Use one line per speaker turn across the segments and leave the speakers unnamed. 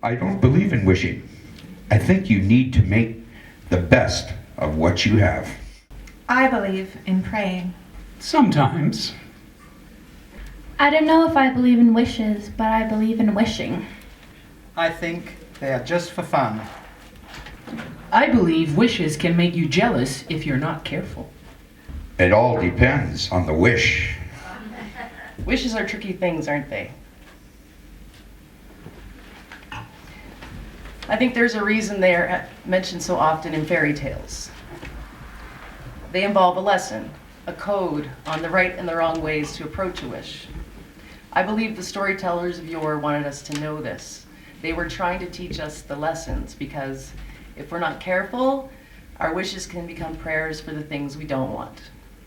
I don't believe in wishing. I think you need to make the best of what you have.
I believe in praying.
Sometimes.
I don't know if I believe in wishes, but I believe in wishing.
I think they are just for fun.
I believe wishes can make you jealous if you're not careful.
It all depends on the wish.
Wishes are tricky things, aren't they? I think there's a reason they are mentioned so often in fairy tales. They involve a lesson, a code on the right and the wrong ways to approach a wish. I believe the storytellers of yore wanted us to know this. They were trying to teach us the lessons because if we're not careful, our wishes can become prayers for the things we don't want.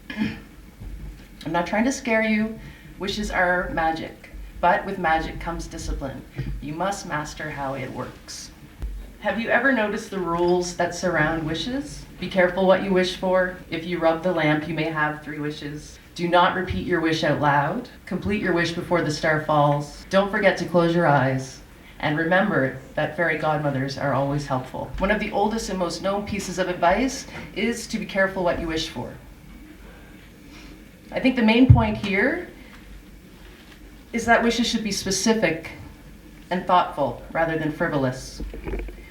I'm not trying to scare you. Wishes are magic, but with magic comes discipline. You must master how it works. Have you ever noticed the rules that surround wishes? Be careful what you wish for. If you rub the lamp, you may have 3 wishes. Do not repeat your wish out loud. Complete your wish before the star falls. Don't forget to close your eyes. And remember that fairy godmothers are always helpful. One of the oldest and most known pieces of advice is to be careful what you wish for. I think the main point here is that wishes should be specific and thoughtful rather than frivolous.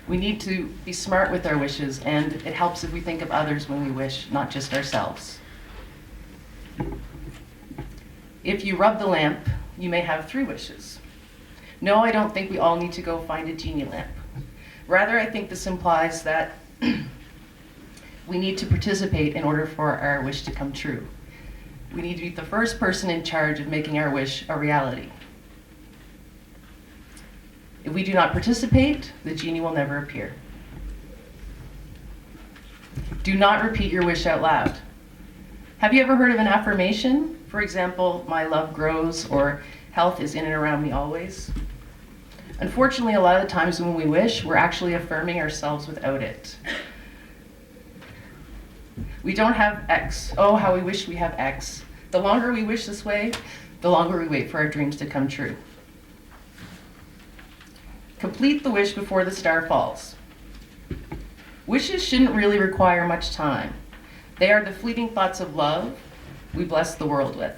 We need to be smart with our wishes, and it helps if we think of others when we wish, not just ourselves. If you rub the lamp, you may have 3 wishes. No, I don't think we all need to go find a genie lamp. Rather, I think this implies that we need to participate in order for our wish to come true. We need to be the first person in charge of making our wish a reality. If we do not participate, the genie will never appear. Do not repeat your wish out loud. Have you ever heard of an affirmation? For example, my love grows, or health is in and around me always. Unfortunately, a lot of the times when we wish, we're actually affirming ourselves without it. We don't have X. Oh, how we wish we have X. The longer we wish this way, the longer we wait for our dreams to come true. Complete the wish before the star falls. Wishes shouldn't really require much time. They are the fleeting thoughts of love we bless the world with.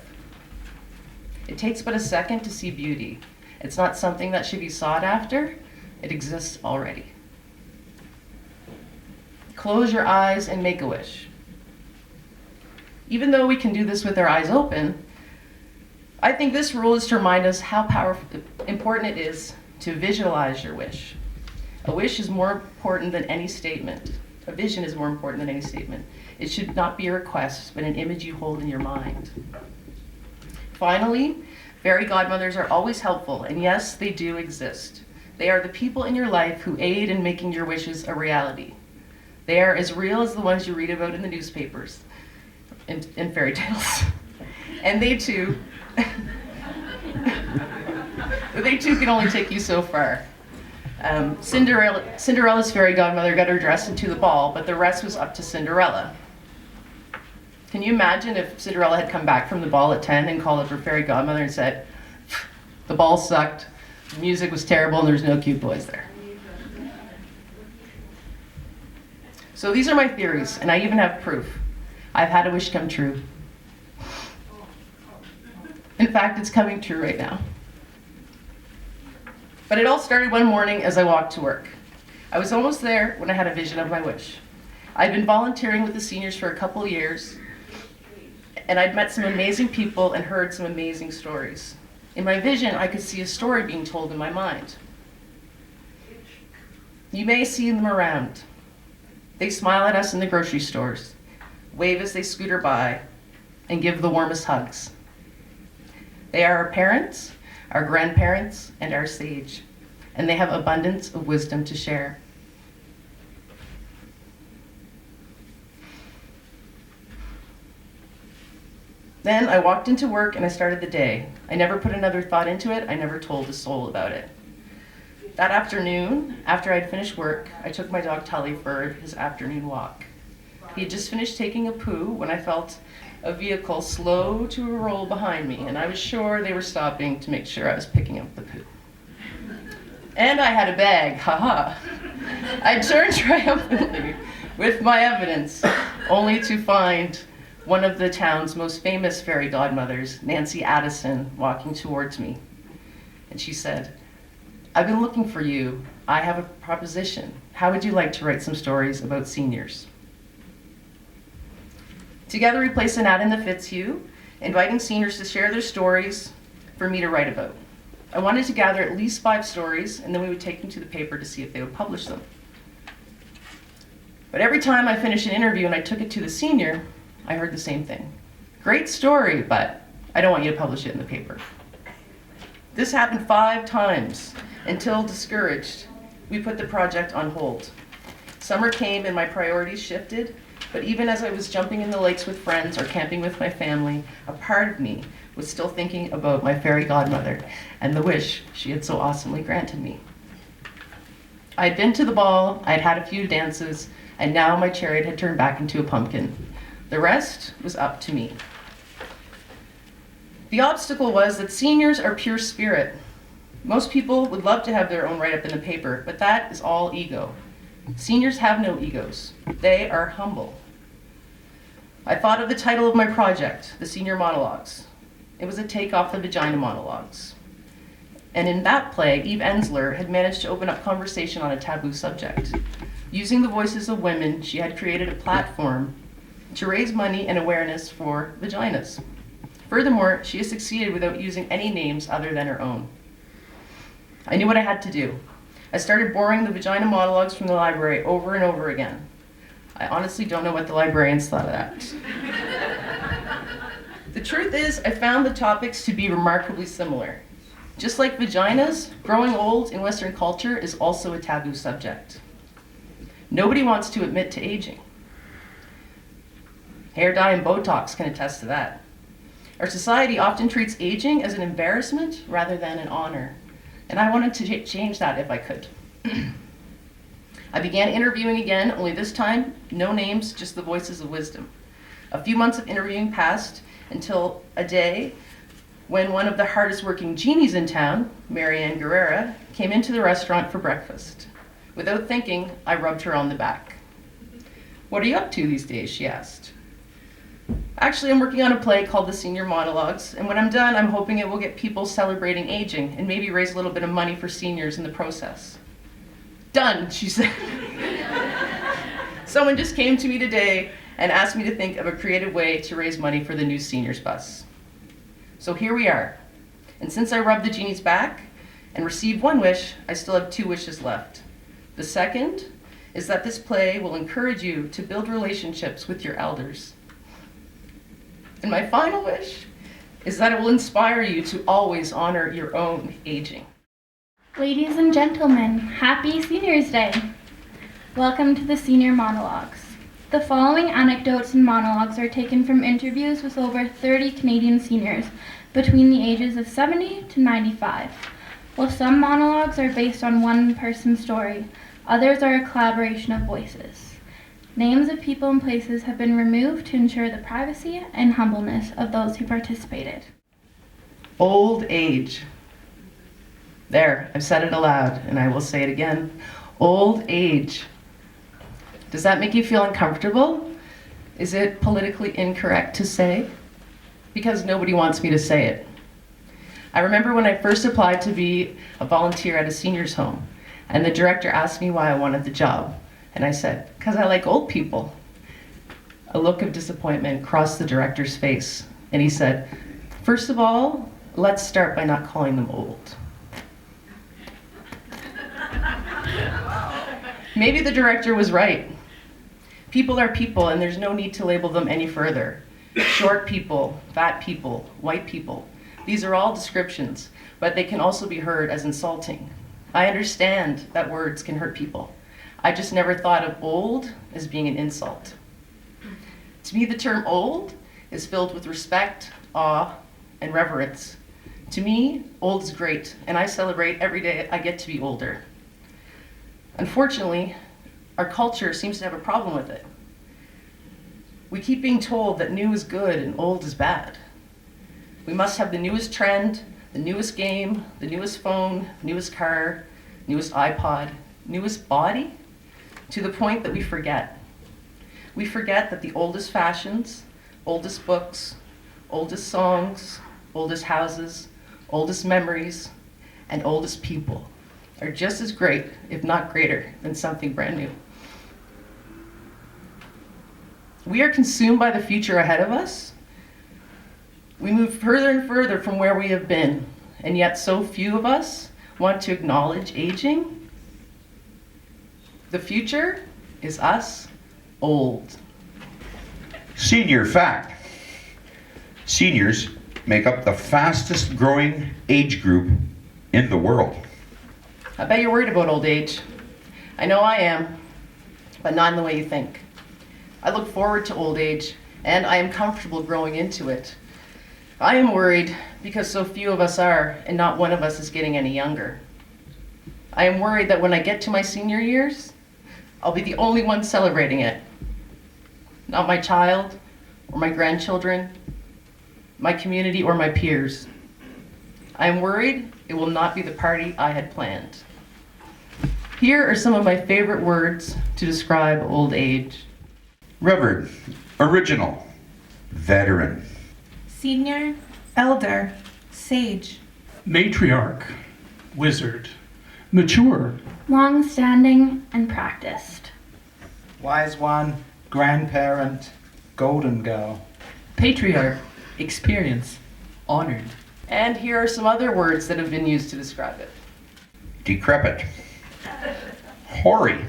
It takes but a second to see beauty. It's not something that should be sought after. It exists already. Close your eyes and make a wish. Even though we can do this with our eyes open, I think this rule is to remind us how important it is to visualize your wish. A wish is more important than any statement. A vision is more important than any statement. It should not be a request, but an image you hold in your mind. Finally, fairy godmothers are always helpful, and yes, they do exist. They are the people in your life who aid in making your wishes a reality. They are as real as the ones you read about in the newspapers, in fairy tales. And they too can only take you so far. Cinderella's fairy godmother got her dress into the ball, but the rest was up to Cinderella. Can you imagine if Cinderella had come back from the ball at 10 and called up her fairy godmother and said, the ball sucked, the music was terrible, and there's no cute boys there? So these are my theories, and I even have proof. I've had a wish come true. In fact, it's coming true right now. But it all started one morning as I walked to work. I was almost there when I had a vision of my wish. I'd been volunteering with the seniors for a couple of years, and I'd met some amazing people and heard some amazing stories. In my vision, I could see a story being told in my mind. You may see them around. They smile at us in the grocery stores, wave as they scooter by, and give the warmest hugs. They are our parents, our grandparents, and our sage, and they have abundance of wisdom to share. Then I walked into work and I started the day. I never put another thought into it. I never told a soul about it. That afternoon, after I'd finished work, I took my dog Tully for his afternoon walk. He had just finished taking a poo when I felt a vehicle slow to a roll behind me, and I was sure they were stopping to make sure I was picking up the poo. And I had a bag, haha. I turned triumphantly with my evidence, only to find one of the town's most famous fairy godmothers, Nancy Addison, walking towards me. And she said, "I've been looking for you. I have a proposition. How would you like to write some stories about seniors?" Together we placed an ad in the Fitzhugh, inviting seniors to share their stories for me to write about. I wanted to gather at least 5 stories, and then we would take them to the paper to see if they would publish them. But every time I finished an interview and I took it to the senior, I heard the same thing. "Great story, but I don't want you to publish it in the paper." This happened 5 times until, discouraged, we put the project on hold. Summer came and my priorities shifted, but even as I was jumping in the lakes with friends or camping with my family, a part of me was still thinking about my fairy godmother and the wish she had so awesomely granted me. I had been to the ball, I had had a few dances, and now my chariot had turned back into a pumpkin. The rest was up to me. The obstacle was that seniors are pure spirit. Most people would love to have their own write-up in the paper, but that is all ego. Seniors have no egos. They are humble. I thought of the title of my project, The Senior Monologues. It was a take off the Vagina Monologues. And in that play, Eve Ensler had managed to open up conversation on a taboo subject. Using the voices of women, she had created a platform to raise money and awareness for vaginas. Furthermore, she has succeeded without using any names other than her own. I knew what I had to do. I started borrowing the vagina monologues from the library over and over again. I honestly don't know what the librarians thought of that. The truth is, I found the topics to be remarkably similar. Just like vaginas, growing old in Western culture is also a taboo subject. Nobody wants to admit to aging. Hair dye and Botox can attest to that. Our society often treats aging as an embarrassment rather than an honor. And I wanted to change that if I could. I began interviewing again, only this time, no names, just the voices of wisdom. A few months of interviewing passed until a day when one of the hardest working genies in town, Marianne Guerrera, came into the restaurant for breakfast. Without thinking, I rubbed her on the back. "What are you up to these days?" she asked. "Actually, I'm working on a play called The Senior Monologues, and when I'm done, I'm hoping it will get people celebrating aging and maybe raise a little bit of money for seniors in the process." "Done," she said. Someone just came to me today and asked me to think of a creative way to raise money for the new seniors bus. So here we are. And since I rubbed the genie's back and received one wish, I still have 2 wishes left. The second is that this play will encourage you to build relationships with your elders. And my final wish is that it will inspire you to always honor your own aging.
Ladies and gentlemen, happy Seniors Day! Welcome to the Senior Monologues. The following anecdotes and monologues are taken from interviews with over 30 Canadian seniors between the ages of 70 to 95. While some monologues are based on one person's story, others are a collaboration of voices. Names of people and places have been removed to ensure the privacy and humbleness of those who participated.
Old age. There, I've said it aloud, and I will say it again. Old age. Does that make you feel uncomfortable? Is it politically incorrect to say? Because nobody wants me to say it. I remember when I first applied to be a volunteer at a seniors home, and the director asked me why I wanted the job. And I said, "Because I like old people." A look of disappointment crossed the director's face, and he said, "First of all, let's start by not calling them old." Maybe the director was right. People are people, and there's no need to label them any further. Short people, fat people, white people. These are all descriptions, but they can also be heard as insulting. I understand that words can hurt people. I just never thought of old as being an insult. To me, the term old is filled with respect, awe, and reverence. To me, old is great, and I celebrate every day I get to be older. Unfortunately, our culture seems to have a problem with it. We keep being told that new is good and old is bad. We must have the newest trend, the newest game, the newest phone, newest car, newest iPod, newest body, to the point that we forget. We forget that the oldest fashions, oldest books, oldest songs, oldest houses, oldest memories, and oldest people are just as great, if not greater, than something brand new. We are consumed by the future ahead of us. We move further and further from where we have been, and yet so few of us want to acknowledge aging. The future is us old.
Senior fact. Seniors make up the fastest growing age group in the world.
I bet you're worried about old age. I know I am, but not in the way you think. I look forward to old age, and I am comfortable growing into it. I am worried because so few of us are, and not one of us is getting any younger. I am worried that when I get to my senior years, I'll be the only one celebrating it. Not my child, or my grandchildren, my community, or my peers. I am worried it will not be the party I had planned. Here are some of my favorite words to describe old age.
Reverend, original, veteran,
Senior, elder, sage.
Matriarch, wizard, mature,
Long-standing and practiced.
Wise one, grandparent, golden girl.
Patriarch, experience, honored.
And here are some other words that have been used to describe it.
decrepit, hoary,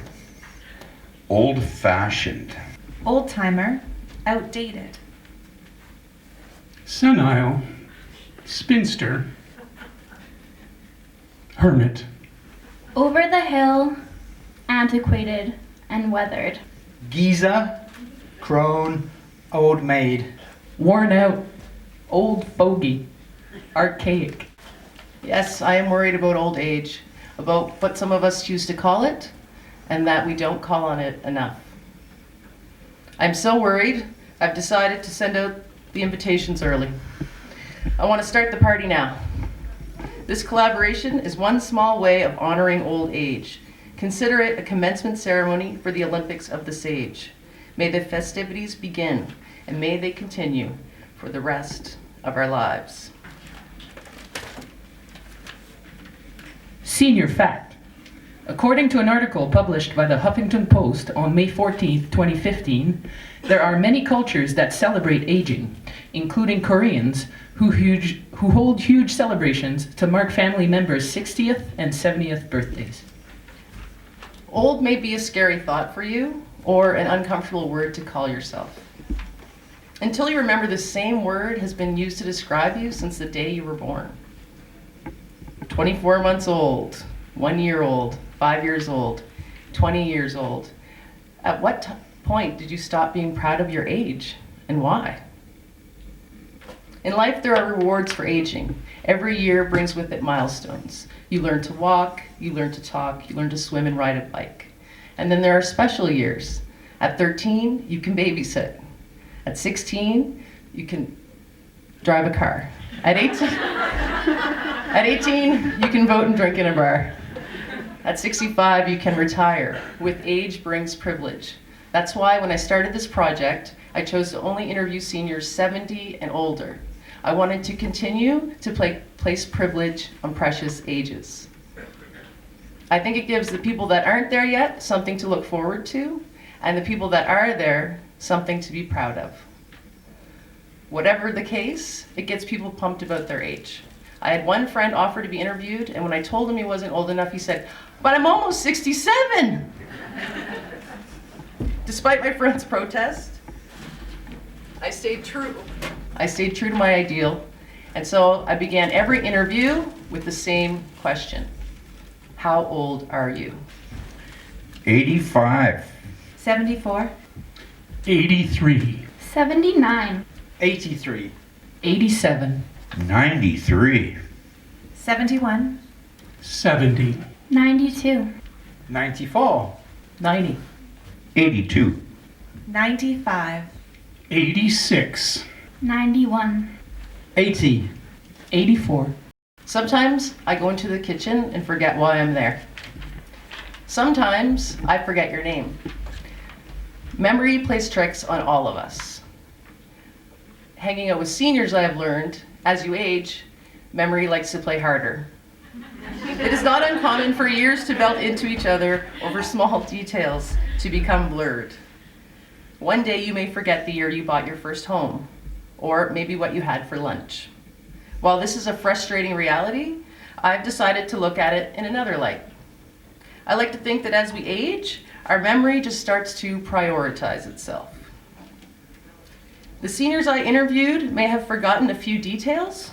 old-fashioned,
Old timer, outdated.
senile, spinster, hermit,
Over the hill, antiquated and weathered.
Geezer, crone, old maid.
Worn out, old fogey, archaic.
Yes, I am worried about old age, about what some of us choose to call it, and that we don't call on it enough. I'm so worried, I've decided to send out the invitations early. I want to start the party now. This collaboration is one small way of honoring old age. Consider it a commencement ceremony for the Olympics of the Sage. May the festivities begin, and may they continue for the rest of our lives.
Senior fact. According to an article published by the Huffington Post on May 14, 2015, there are many cultures that celebrate aging, including Koreans who hold huge celebrations to mark family members' 60th and 70th birthdays.
Old may be a scary thought for you, or an uncomfortable word to call yourself. Until you remember the same word has been used to describe you since the day you were born. 24 months old, 1 year old, 5 years old, 20 years old. At what point did you stop being proud of your age, and why? In life, there are rewards for aging. Every year brings with it milestones. You learn to walk, you learn to talk, you learn to swim and ride a bike. And then there are special years. At 13, you can babysit. At 16, you can drive a car. At 18, you can vote and drink in a bar. At 65, you can retire. With age brings privilege. That's why when I started this project, I chose to only interview seniors 70 and older. I wanted to continue to place privilege on precious ages. I think it gives the people that aren't there yet something to look forward to, and the people that are there something to be proud of. Whatever the case, it gets people pumped about their age. I had one friend offer to be interviewed, and when I told him he wasn't old enough, he said, "But I'm almost 67!" Despite my friend's protest, I stayed true to my ideal, and so I began every interview with the same question. How old are you?
85,
74,
83,
79.
83.
87,
93,
71,
70,
92.
94.
90,
82,
95,
86,
91.
80.
84,
Sometimes I go into the kitchen and forget why I'm there. Sometimes I forget your name. Memory plays tricks on all of us. Hanging out with seniors, I have learned, as you age, memory likes to play harder. It is not uncommon for years to melt into each other over small details to become blurred. One day you may forget the year you bought your first home, or maybe what you had for lunch. While this is a frustrating reality, I've decided to look at it in another light. I like to think that as we age, our memory just starts to prioritize itself. The seniors I interviewed may have forgotten a few details,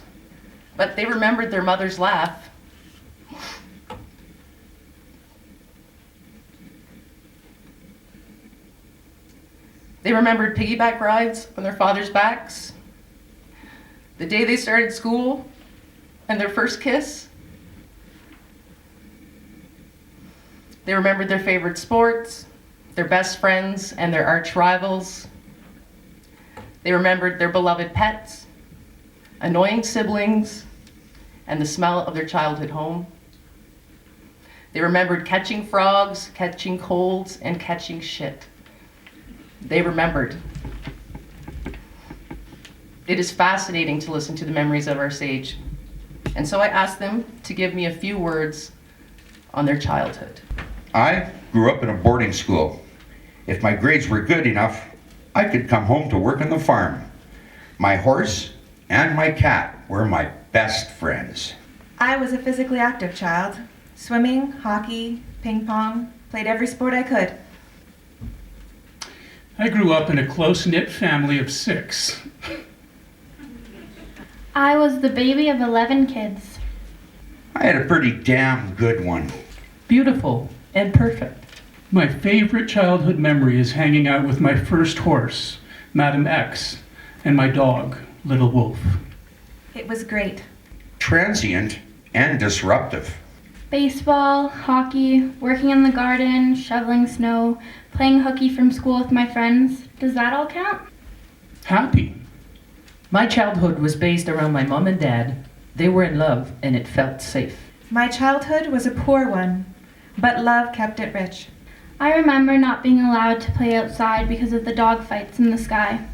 but they remembered their mother's laugh. They remembered piggyback rides on their father's backs, the day they started school, and their first kiss. They remembered their favorite sports, their best friends, and their arch rivals. They remembered their beloved pets, annoying siblings, and the smell of their childhood home. They remembered catching frogs, catching colds, and catching shit. They remembered. It is fascinating to listen to the memories of our sage, and so I asked them to give me a few words on their childhood.
I grew up in a boarding school. If my grades were good enough, I could come home to work on the farm. My horse and my cat were my best friends.
I was a physically active child. Swimming, hockey, ping pong, played every sport I could.
I grew up in a close-knit family of 6.
I was the baby of 11 kids.
I had a pretty damn good one.
Beautiful and perfect.
My favorite childhood memory is hanging out with my first horse, Madam X, and my dog, Little Wolf.
It was great.
Transient and disruptive.
Baseball, hockey, working in the garden, shoveling snow, playing hooky from school with my friends. Does that all count?
Happy.
My childhood was based around my mom and dad. They were in love and it felt safe.
My childhood was a poor one, but love kept it rich.
I remember not being allowed to play outside because of the dog fights in the sky.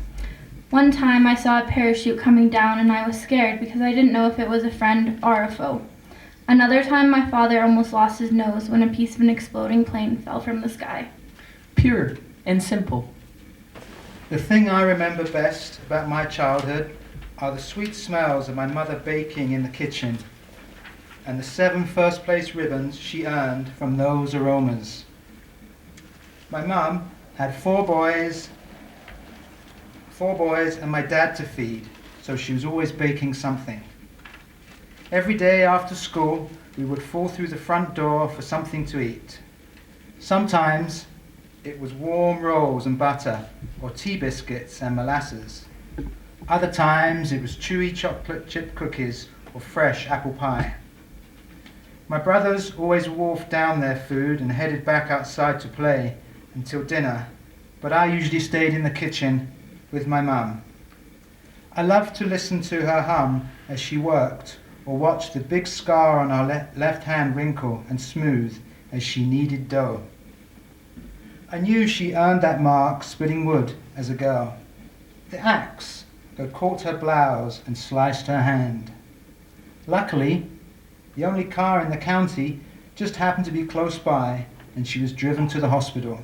One time I saw a parachute coming down and I was scared because I didn't know if it was a friend or a foe. Another time my father almost lost his nose when a piece of an exploding plane fell from the sky.
Pure and simple.
The thing I remember best about my childhood are the sweet smells of my mother baking in the kitchen and the 7 first-place ribbons she earned from those aromas. My mum had 4 boys and my dad to feed, so she was always baking something. Every day after school, we would fall through the front door for something to eat. Sometimes it was warm rolls and butter, or tea biscuits and molasses. Other times it was chewy chocolate chip cookies or fresh apple pie. My brothers always wolfed down their food and headed back outside to play until dinner, but I usually stayed in the kitchen with my mum. I loved to listen to her hum as she worked, or watch the big scar on her left hand wrinkle and smooth as she kneaded dough. I knew she earned that mark splitting wood as a girl. The axe that caught her blouse and sliced her hand. Luckily, the only car in the county just happened to be close by, and she was driven to the hospital.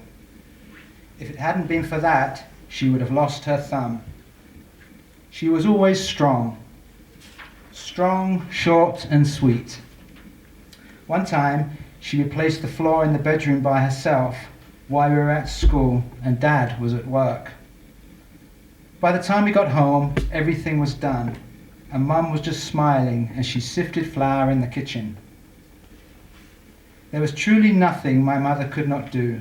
If it hadn't been for that, she would have lost her thumb. She was always strong. Strong, short, and sweet. One time, she replaced the floor in the bedroom by herself while we were at school and Dad was at work. By the time we got home, everything was done, and Mum was just smiling as she sifted flour in the kitchen. There was truly nothing my mother could not do,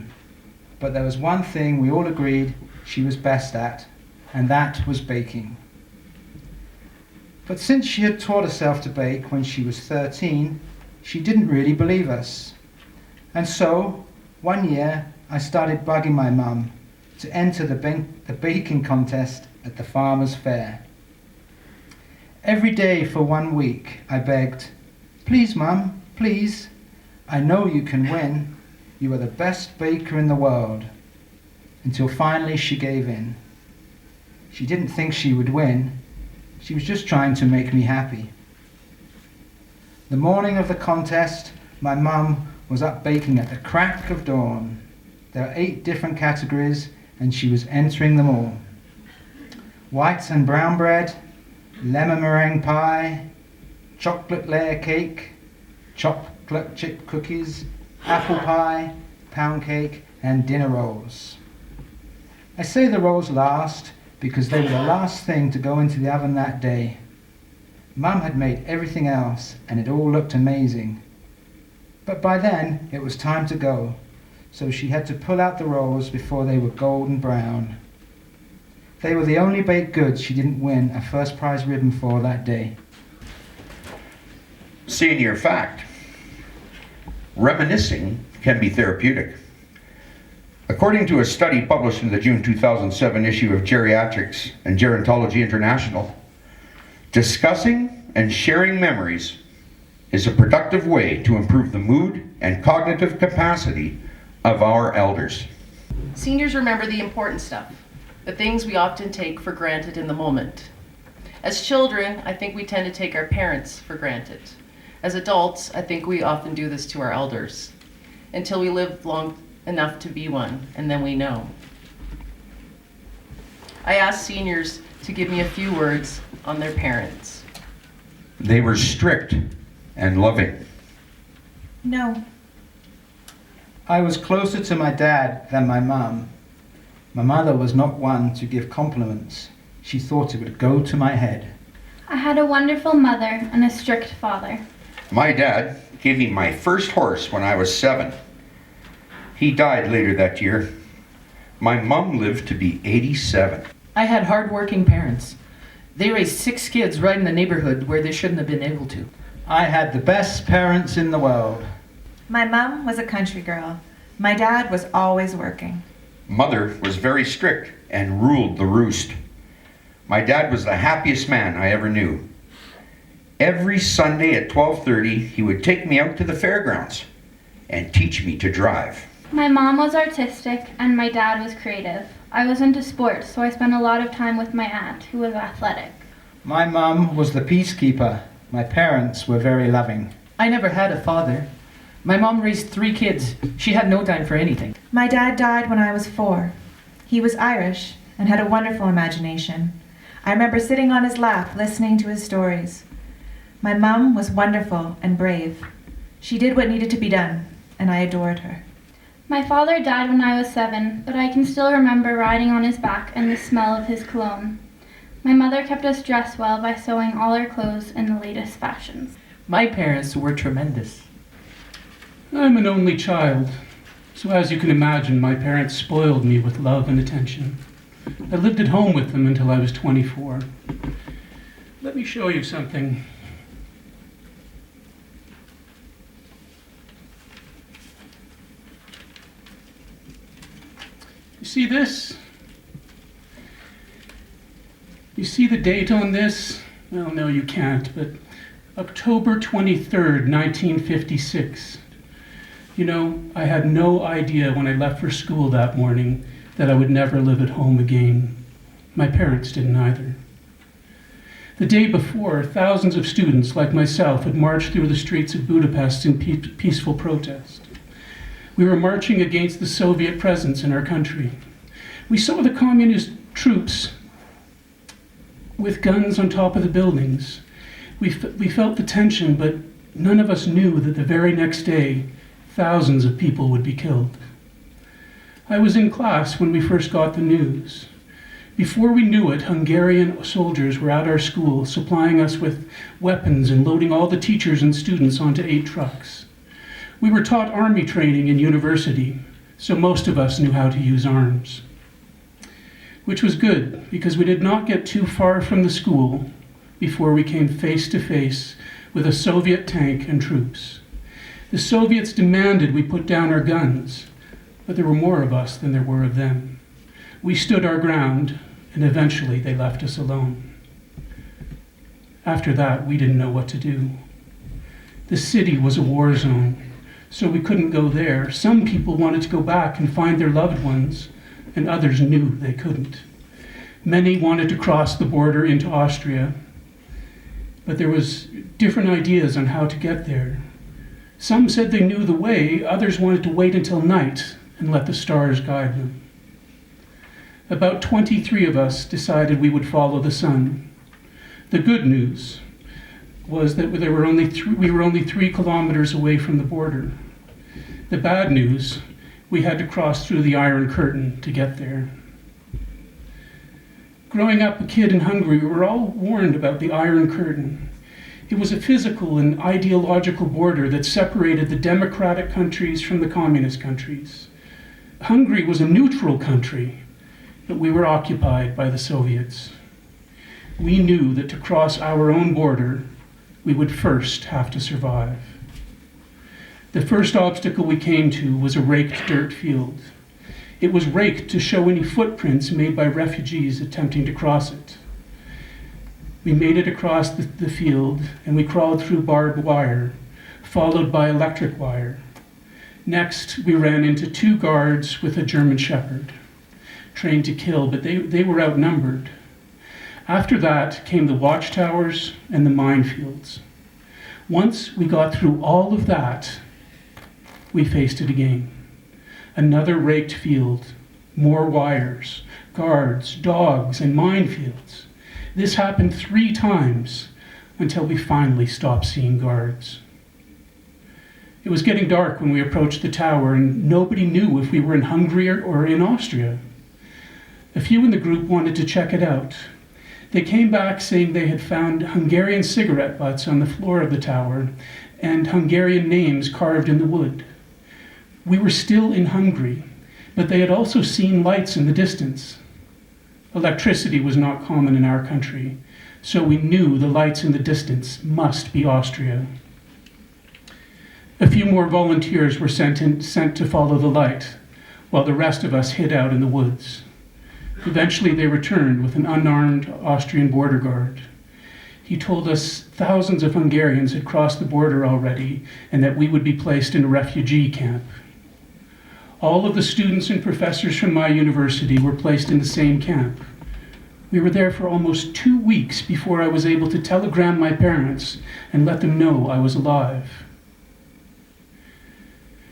but there was one thing we all agreed she was best at, and that was baking. But since she had taught herself to bake when she was 13, she didn't really believe us. And so, one year, I started bugging my mum to enter the baking contest at the farmer's fair. Every day for 1 week, I begged, "Please, Mum, please. I know you can win. You are the best baker in the world," until finally she gave in. She didn't think she would win. She was just trying to make me happy. The morning of the contest, my mum was up baking at the crack of dawn. There are 8 different categories, and she was entering them all. White and brown bread, lemon meringue pie, chocolate layer cake, chocolate chip cookies, apple pie, pound cake, and dinner rolls. I say the rolls last because they were the last thing to go into the oven that day. Mum had made everything else, and it all looked amazing. But by then, it was time to go, so she had to pull out the rolls before they were golden brown. They were the only baked goods she didn't win a first prize ribbon for that day.
Senior fact: reminiscing can be therapeutic. According to a study published in the June 2007 issue of Geriatrics and Gerontology International, discussing and sharing memories is a productive way to improve the mood and cognitive capacity of our elders.
Seniors remember the important stuff, the things we often take for granted in the moment. As children, I think we tend to take our parents for granted. As adults, I think we often do this to our elders, until we live long enough to be one, and then we know. I asked seniors to give me a few words on their parents.
They were strict and loving.
No.
I was closer to my dad than my mum. My mother was not one to give compliments. She thought it would go to my head.
I had a wonderful mother and a strict father.
My dad gave me my first horse when I was 7. He died later that year. My mum lived to be 87.
I had hard-working parents. They raised 6 kids right in the neighborhood where they shouldn't have been able to.
I had the best parents in the world.
My mom was a country girl. My dad was always working.
Mother was very strict and ruled the roost. My dad was the happiest man I ever knew. Every Sunday at 12:30, he would take me out to the fairgrounds and teach me to drive.
My mom was artistic and my dad was creative. I was into sports, so I spent a lot of time with my aunt, who was athletic.
My mum was the peacekeeper. My parents were very loving.
I never had a father. My mom raised 3 kids. She had no time for anything.
My dad died when I was 4. He was Irish and had a wonderful imagination. I remember sitting on his lap listening to his stories. My mum was wonderful and brave. She did what needed to be done, and I adored her.
My father died when I was 7, but I can still remember riding on his back and the smell of his cologne. My mother kept us dressed well by sewing all our clothes in the latest fashions.
My parents were tremendous.
I'm an only child, so as you can imagine, my parents spoiled me with love and attention. I lived at home with them until I was 24. Let me show you something. You see this? You see the date on this? Well, no, you can't, but October 23rd, 1956. You know, I had no idea when I left for school that morning that I would never live at home again. My parents didn't either. The day before, thousands of students like myself had marched through the streets of Budapest in peaceful protest. We were marching against the Soviet presence in our country. We saw the communist troops with guns on top of the buildings. We felt the tension, but none of us knew that the very next day, thousands of people would be killed. I was in class when we first got the news. Before we knew it, Hungarian soldiers were at our school, supplying us with weapons and loading all the teachers and students onto 8 trucks. We were taught army training in university, so most of us knew how to use arms. Which was good, because we did not get too far from the school before we came face to face with a Soviet tank and troops. The Soviets demanded we put down our guns, but there were more of us than there were of them. We stood our ground, and eventually they left us alone. After that, we didn't know what to do. The city was a war zone. so we couldn't go there. Some people wanted to go back and find their loved ones, and others knew they couldn't. Many wanted to cross the border into Austria, but there was different ideas on how to get there. Some said they knew the way, others wanted to wait until night and let the stars guide them. About 23 of us decided we would follow the sun. The good news was that we were only 3 kilometers away from the border. The bad news, we had to cross through the Iron Curtain to get there. Growing up a kid in Hungary, we were all warned about the Iron Curtain. It was a physical and ideological border that separated the democratic countries from the communist countries. Hungary was a neutral country, but we were occupied by the Soviets. We knew that to cross our own border, we would first have to survive. The first obstacle we came to was a raked dirt field. It was raked to show any footprints made by refugees attempting to cross it. We made it across the field, and we crawled through barbed wire, followed by electric wire. Next, we ran into 2 guards with a German shepherd, trained to kill, but they were outnumbered. After that came the watchtowers and the minefields. Once we got through all of that, we faced it again. Another raked field, more wires, guards, dogs, and minefields. This happened 3 times until we finally stopped seeing guards. It was getting dark when we approached the tower, and nobody knew if we were in Hungary or in Austria. A few in the group wanted to check it out. They came back saying they had found Hungarian cigarette butts on the floor of the tower and Hungarian names carved in the wood. We were still in Hungary, but they had also seen lights in the distance. Electricity was not common in our country, so we knew the lights in the distance must be Austria. A few more volunteers were sent to follow the light, while the rest of us hid out in the woods. Eventually they returned with an unarmed Austrian border guard. He told us thousands of Hungarians had crossed the border already and that we would be placed in a refugee camp. All of the students and professors from my university were placed in the same camp. We were there for almost 2 weeks before I was able to telegram my parents and let them know I was alive.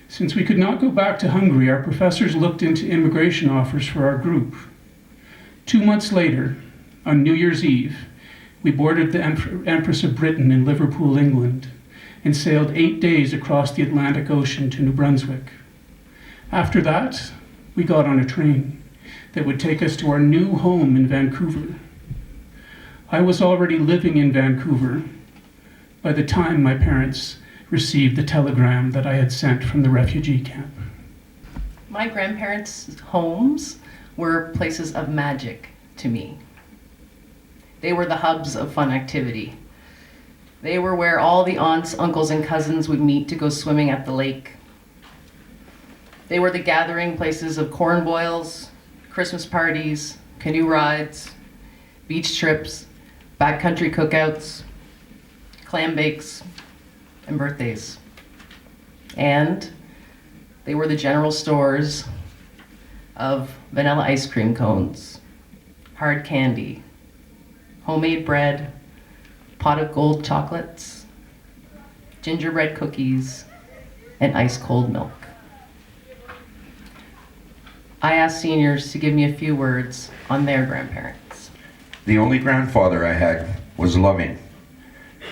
Since we could not go back to Hungary, our professors looked into immigration offers for our group. 2 months later, on New Year's Eve, we boarded the Empress of Britain in Liverpool, England, and sailed 8 days across the Atlantic Ocean to New Brunswick. After that, we got on a train that would take us to our new home in Vancouver. I was already living in Vancouver by the time my parents received the telegram that I had sent from the refugee camp.
My grandparents' homes were places of magic to me. They were the hubs of fun activity. They were where all the aunts, uncles, and cousins would meet to go swimming at the lake. They were the gathering places of corn boils, Christmas parties, canoe rides, beach trips, backcountry cookouts, clam bakes, and birthdays. And they were the general stores of vanilla ice cream cones, hard candy, homemade bread, pot of gold chocolates, gingerbread cookies, and ice cold milk. I asked seniors to give me a few words on their grandparents.
The only grandfather I had was loving.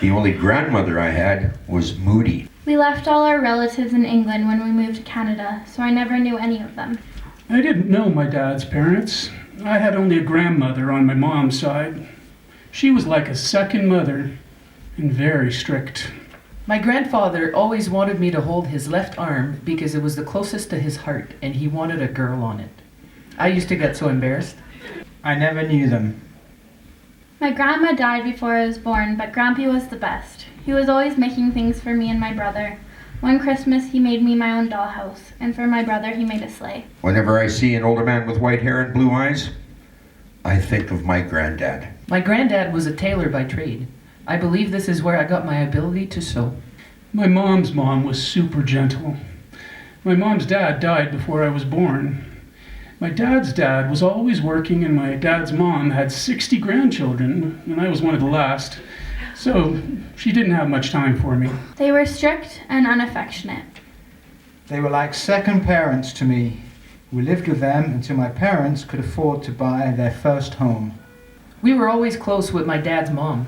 The only grandmother I had was moody.
We left all our relatives in England when we moved to Canada, so I never knew any of them.
I didn't know my dad's parents. I had only a grandmother on my mom's side. She was like a second mother and very strict.
My grandfather always wanted me to hold his left arm because it was the closest to his heart and he wanted a girl on it. I used to get so embarrassed.
I never knew them.
My grandma died before I was born, but Grampy was the best. He was always making things for me and my brother. One Christmas, he made me my own dollhouse, and for my brother, he made a sleigh.
Whenever I see an older man with white hair and blue eyes, I think of my granddad.
My granddad was a tailor by trade. I believe this is where I got my ability to sew.
My mom's mom was super gentle. My mom's dad died before I was born. My dad's dad was always working, and my dad's mom had 60 grandchildren, and I was one of the last. So she didn't have much time for me.
They were strict and unaffectionate.
They were like second parents to me. We lived with them until my parents could afford to buy their first home.
We were always close with my dad's mom.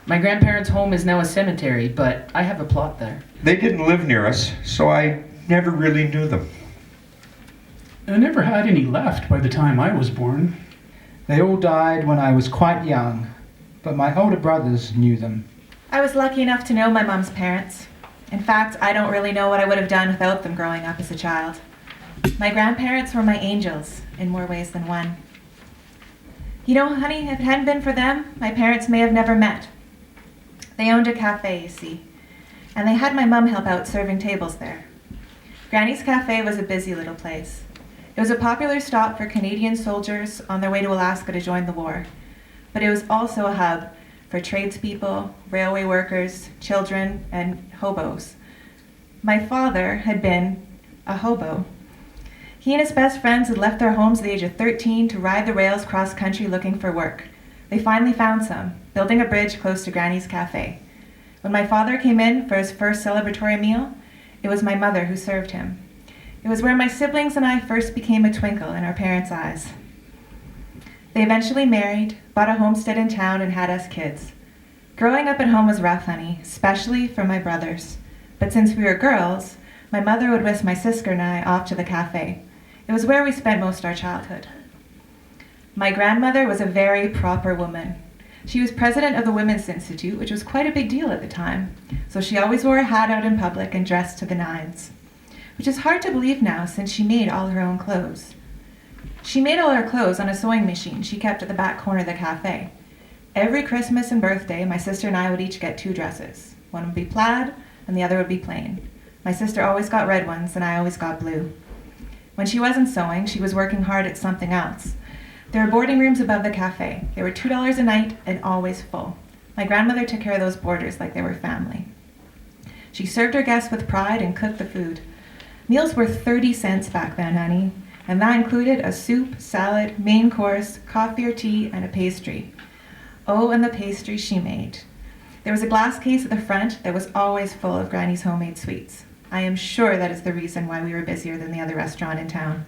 My grandparents' home is now a cemetery, but I have a plot there.
They didn't live near us, so I never really knew them.
I never had any left by the time I was born.
They all died when I was quite young, but my older brothers knew them.
I was lucky enough to know my mom's parents. In fact, I don't really know what I would have done without them growing up as a child. My grandparents were my angels in more ways than one. You know, honey, if it hadn't been for them, my parents may have never met. They owned a cafe, you see, and they had my mom help out serving tables there. Granny's Cafe was a busy little place. It was a popular stop for Canadian soldiers on their way to Alaska to join the war, but it was also a hub for tradespeople, railway workers, children, and hobos. My father had been a hobo. He and his best friends had left their homes at the age of 13 to ride the rails cross-country looking for work. They finally found some, building a bridge close to Granny's Cafe. When my father came in for his first celebratory meal, it was my mother who served him. It was where my siblings and I first became a twinkle in our parents' eyes. They eventually married, bought a homestead in town, and had us kids. Growing up at home was rough, honey, especially for my brothers. But since we were girls, my mother would whisk my sister and I off to the cafe. It was where we spent most of our childhood. My grandmother was a very proper woman. She was president of the Women's Institute, which was quite a big deal at the time, so she always wore a hat out in public and dressed to the nines, which is hard to believe now since she made all her own clothes. She made all her clothes on a sewing machine she kept at the back corner of the cafe. Every Christmas and birthday, my sister and I would each get 2 dresses. One would be plaid, and the other would be plain. My sister always got red ones, and I always got blue. When she wasn't sewing, she was working hard at something else. There were boarding rooms above the cafe. They were $2 a night and always full. My grandmother took care of those boarders like they were family. She served her guests with pride and cooked the food. Meals were 30 cents back then, honey, and that included a soup, salad, main course, coffee or tea, and a pastry. Oh, and the pastry she made. There was a glass case at the front that was always full of Granny's homemade sweets. I am sure that is the reason why we were busier than the other restaurant in town.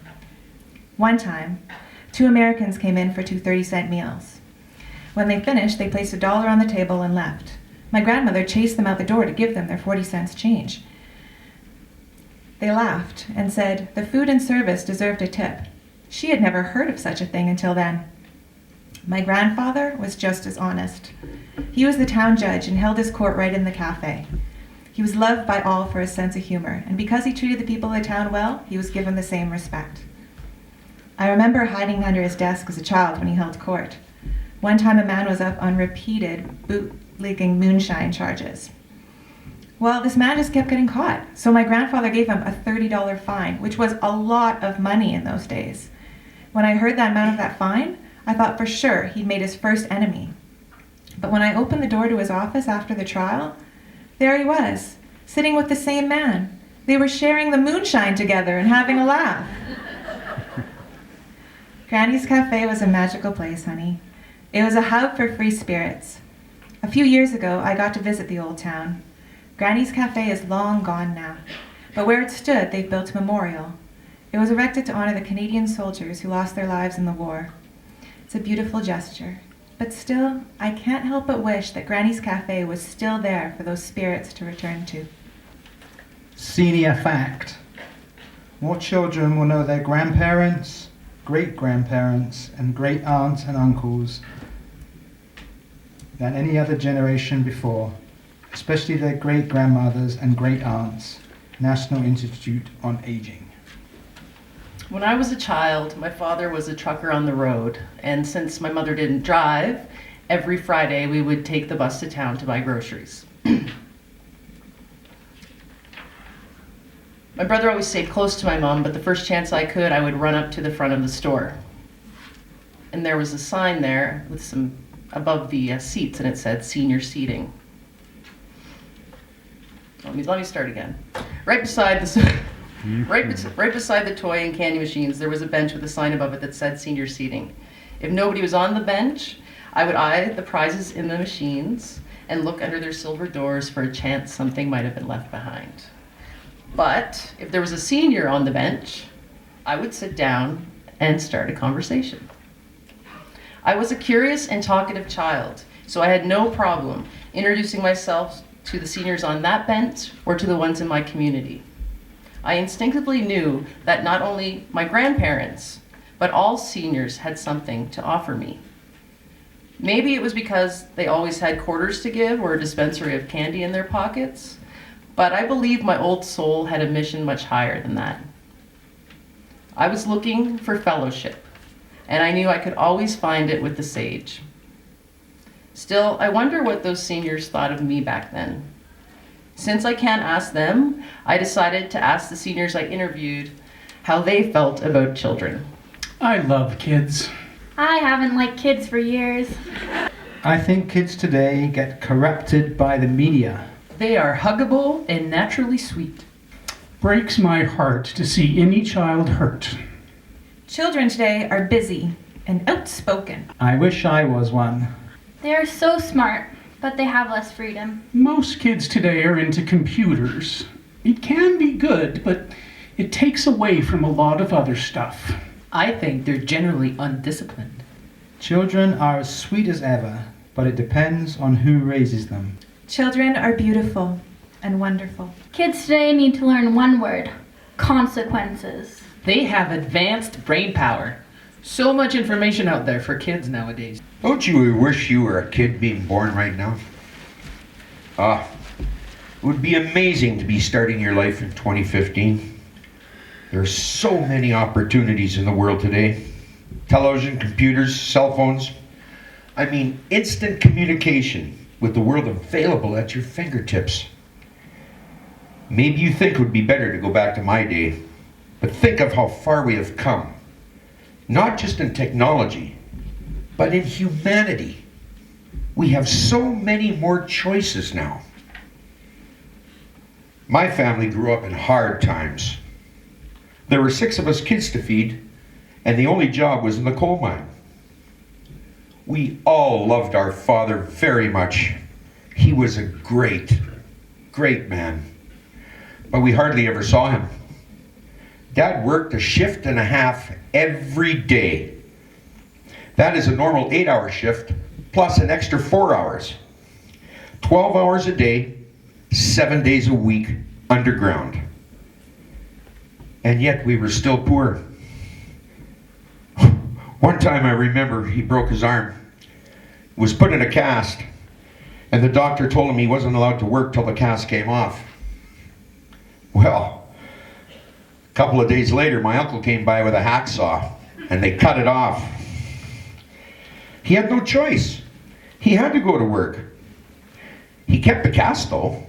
One time, 2 Americans came in for 2 30-cent meals. When they finished, they placed $1 on the table and left. My grandmother chased them out the door to give them their 40 cents change. They laughed and said the food and service deserved a tip. She had never heard of such a thing until then. My grandfather was just as honest. He was the town judge and held his court right in the cafe. He was loved by all for his sense of humor, and because he treated the people of the town well, he was given the same respect. I remember hiding under his desk as a child when he held court. One time a man was up on repeated bootlegging moonshine charges. Well, this man just kept getting caught, so my grandfather gave him a $30 fine, which was a lot of money in those days. When I heard the amount of that fine, I thought for sure he'd made his first enemy. But when I opened the door to his office after the trial, there he was, sitting with the same man. They were sharing the moonshine together and having a laugh. Granny's Cafe was a magical place, honey. It was a hub for free spirits. A few years ago, I got to visit the old town. Granny's Cafe is long gone now, but where it stood, they've built a memorial. It was erected to honor the Canadian soldiers who lost their lives in the war. It's a beautiful gesture, but still, I can't help but wish that Granny's Cafe was still there for those spirits to return to.
Senior fact. More children will know their grandparents, great-grandparents, and great-aunts and uncles than any other generation before, especially their great-grandmothers and great-aunts. National Institute on Aging.
When I was a child, my father was a trucker on the road, and since my mother didn't drive, every Friday we would take the bus to town to buy groceries. My brother always stayed close to my mom, but the first chance I could, I would run up to the front of the store. And there was a sign there with some above the seats, and it said senior seating. Let me start again. Right beside the right beside the toy and candy machines, there was a bench with a sign above it that said senior seating. If nobody was on the bench, I would eye the prizes in the machines and look under their silver doors for a chance something might have been left behind. But if there was a senior on the bench, I would sit down and start a conversation. I was a curious and talkative child, so I had no problem introducing myself to the seniors on that bench or to the ones in my community. I instinctively knew that not only my grandparents, but all seniors had something to offer me. Maybe it was because they always had quarters to give or a dispensary of candy in their pockets, but I believe my old soul had a mission much higher than that. I was looking for fellowship, and I knew I could always find it with the sage. Still, I wonder what those seniors thought of me back then. Since I can't ask them, I decided to ask the seniors I interviewed how they felt about children.
I love kids.
I haven't liked kids for years.
I think kids today get corrupted by the media.
They are huggable and naturally sweet.
Breaks my heart to see any child hurt.
Children today are busy and outspoken.
I wish I was one.
They are so smart, but they have less freedom.
Most kids today are into computers. It can be good, but it takes away from a lot of other stuff.
I think they're generally undisciplined.
Children are as sweet as ever, but it depends on who raises them.
Children are beautiful and wonderful.
Kids today need to learn one word: consequences.
They have advanced brain power. So much information out there for kids nowadays.
Don't you wish you were a kid being born right now? It would be amazing to be starting your life in 2015. There's so many opportunities in the world today. Television, computers, cell phones. I mean, instant communication with the world available at your fingertips. Maybe you think it would be better to go back to my day, but think of how far we have come. Not just in technology, but in humanity. We have so many more choices now. My family grew up in hard times. There were 6 of us kids to feed, and the only job was in the coal mine. We all loved our father very much. He was a great, great man, but we hardly ever saw him. Dad worked a shift and a half every day. That is a normal 8-hour shift, plus an extra 4 hours. 12 hours a day, 7 days a week, underground. And yet we were still poor. One time I remember he broke his arm, was put in a cast, and the doctor told him he wasn't allowed to work till the cast came off. Well, a couple of days later, my uncle came by with a hacksaw, and they cut it off. He had no choice. He had to go to work. He kept the cast though,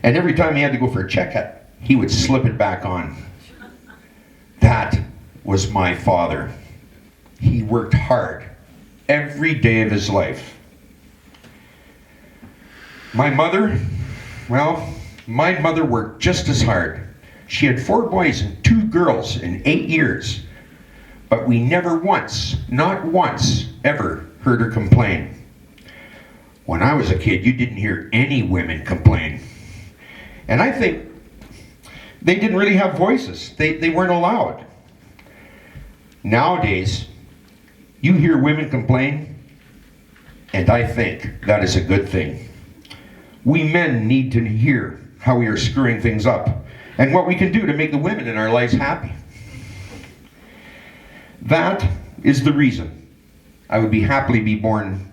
and every time he had to go for a checkup, he would slip it back on. That was my father. He worked hard every day of his life. My mother worked just as hard. She had 4 boys and 2 girls in 8 years. But we never once, not once, ever heard her complain. When I was a kid, you didn't hear any women complain. And I think they didn't really have voices. They weren't allowed. Nowadays, you hear women complain, and I think that is a good thing. We men need to hear how we are screwing things up and what we can do to make the women in our lives happy. That is the reason I would happily be born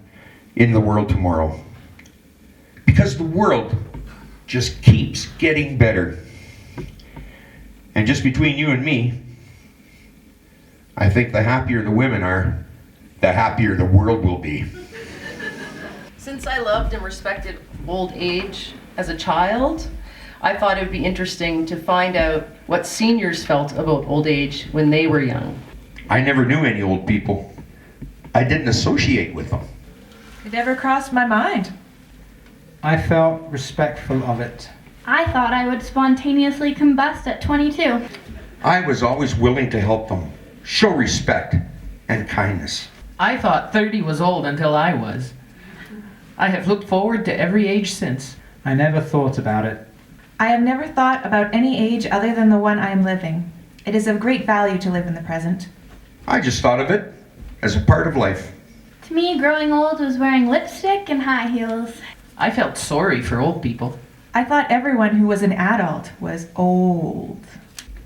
in the world tomorrow. Because the world just keeps getting better. And just between you and me, I think the happier the women are, the happier the world will be.
Since I loved and respected old age as a child, I thought it would be interesting to find out what seniors felt about old age when they were young.
I never knew any old people. I didn't associate with them.
It never crossed my mind.
I felt respectful of it.
I thought I would spontaneously combust at 22.
I was always willing to help them, show respect and kindness.
I thought 30 was old until I was. I have looked forward to every age since.
I never thought about it.
I have never thought about any age other than the one I am living. It is of great value to live in the present.
I just thought of it as a part of life.
To me, growing old was wearing lipstick and high heels.
I felt sorry for old people.
I thought everyone who was an adult was old.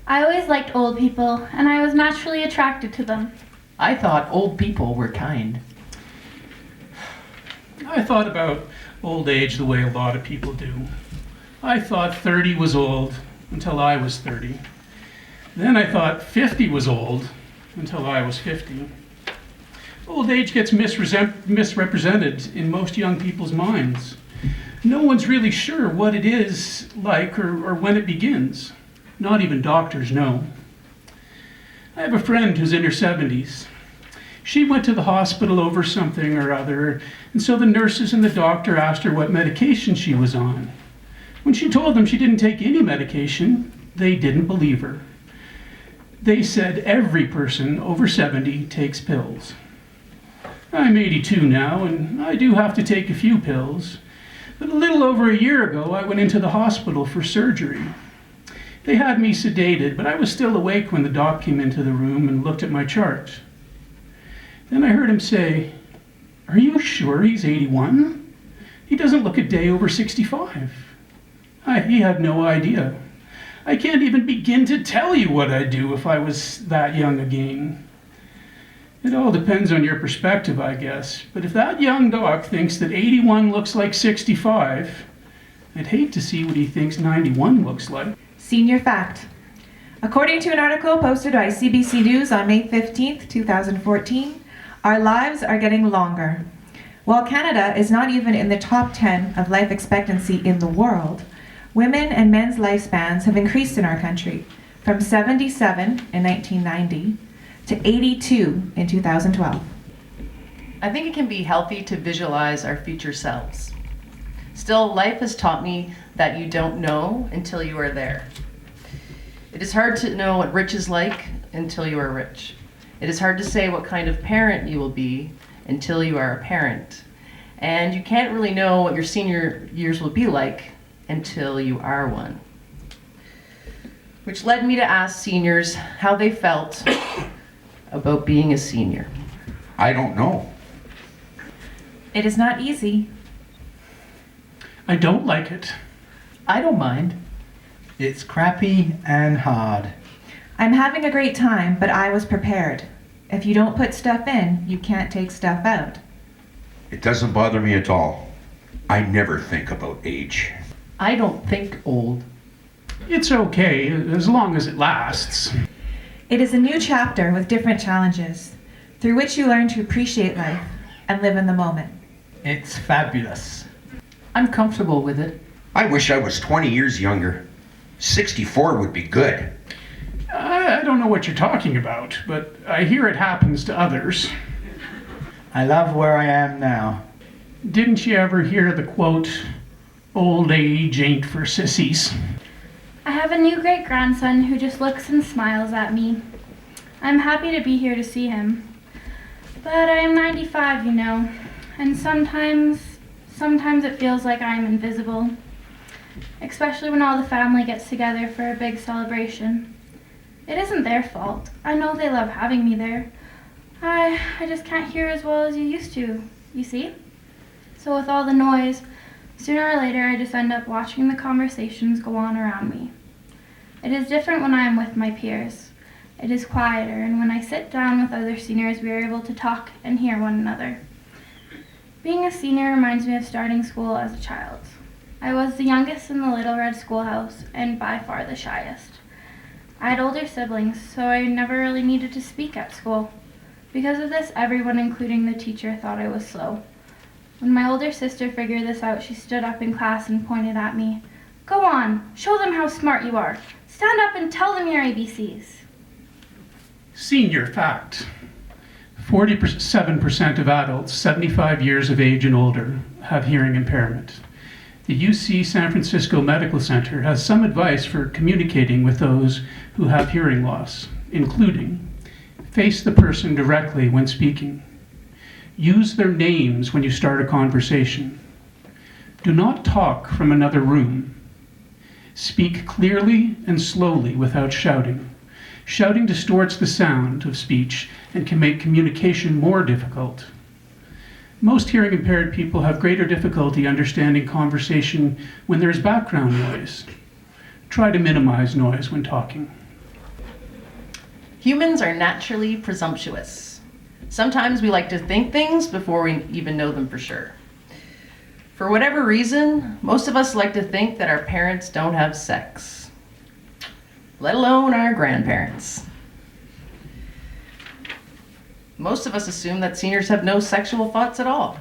I always liked old people, and I was naturally attracted to them.
I thought old people were kind.
I thought about old age the way a lot of people do. I thought 30 was old until I was 30. Then I thought 50 was old until I was 50. Old age gets misrepresented in most young people's minds. No one's really sure what it is like or when it begins. Not even doctors know. I have a friend who's in her 70s. She went to the hospital over something or other, and so the nurses and the doctor asked her what medication she was on. When she told them she didn't take any medication, they didn't believe her. They said every person over 70 takes pills. I'm 82 now, and I do have to take a few pills. But a little over a year ago, I went into the hospital for surgery. They had me sedated, but I was still awake when the doc came into the room and looked at my chart. Then I heard him say, "Are you sure he's 81? He doesn't look a day over 65. He had no idea. I can't even begin to tell you what I'd do if I was that young again. It all depends on your perspective, I guess. But if that young doc thinks that 81 looks like 65, I'd hate to see what he thinks 91 looks like."
Senior fact. According to an article posted by CBC News on May 15th, 2014, our lives are getting longer. While Canada is not even in the top 10 of life expectancy in the world, women and men's lifespans have increased in our country from 77 in 1990 to 82 in 2012.
I think it can be healthy to visualize our future selves. Still, life has taught me that you don't know until you are there. It is hard to know what rich is like until you are rich. It is hard to say what kind of parent you will be until you are a parent. And you can't really know what your senior years will be like until you are one. Which led me to ask seniors how they felt about being a senior.
I don't know.
It is not easy.
I don't like it.
I don't mind.
It's crappy and hard.
I'm having a great time, but I was prepared. If you don't put stuff in, you can't take stuff out.
It doesn't bother me at all. I never think about age.
I don't think old.
It's okay, as long as it lasts.
It is a new chapter with different challenges, through which you learn to appreciate life and live in the moment.
It's fabulous.
I'm comfortable with it.
I wish I was 20 years younger. 64 would be good.
I don't know what you're talking about, but I hear it happens to others.
I love where I am now.
Didn't you ever hear the quote, "Old age ain't for sissies"?
I have a new great-grandson who just looks and smiles at me. I'm happy to be here to see him. But I am 95, you know, and sometimes it feels like I'm invisible. Especially when all the family gets together for a big celebration. It isn't their fault. I know they love having me there. I just can't hear as well as you used to, you see? So with all the noise, sooner or later I just end up watching the conversations go on around me. It is different when I am with my peers. It is quieter, and when I sit down with other seniors, we are able to talk and hear one another. Being a senior reminds me of starting school as a child. I was the youngest in the Little Red Schoolhouse, and by far the shyest. I had older siblings, so I never really needed to speak at school. Because of this, everyone, including the teacher, thought I was slow. When my older sister figured this out, she stood up in class and pointed at me. "Go on, show them how smart you are. Stand up and tell them your ABCs."
Senior fact. 47% of adults 75 years of age and older have hearing impairment. The UC San Francisco Medical Center has some advice for communicating with those who have hearing loss, including face the person directly when speaking. Use their names when you start a conversation. Do not talk from another room. Speak clearly and slowly without shouting. Shouting distorts the sound of speech and can make communication more difficult. Most hearing impaired people have greater difficulty understanding conversation when there's background noise. Try to minimize noise when talking.
Humans are naturally presumptuous. Sometimes we like to think things before we even know them for sure. For whatever reason, most of us like to think that our parents don't have sex, let alone our grandparents. Most of us assume that seniors have no sexual thoughts at all.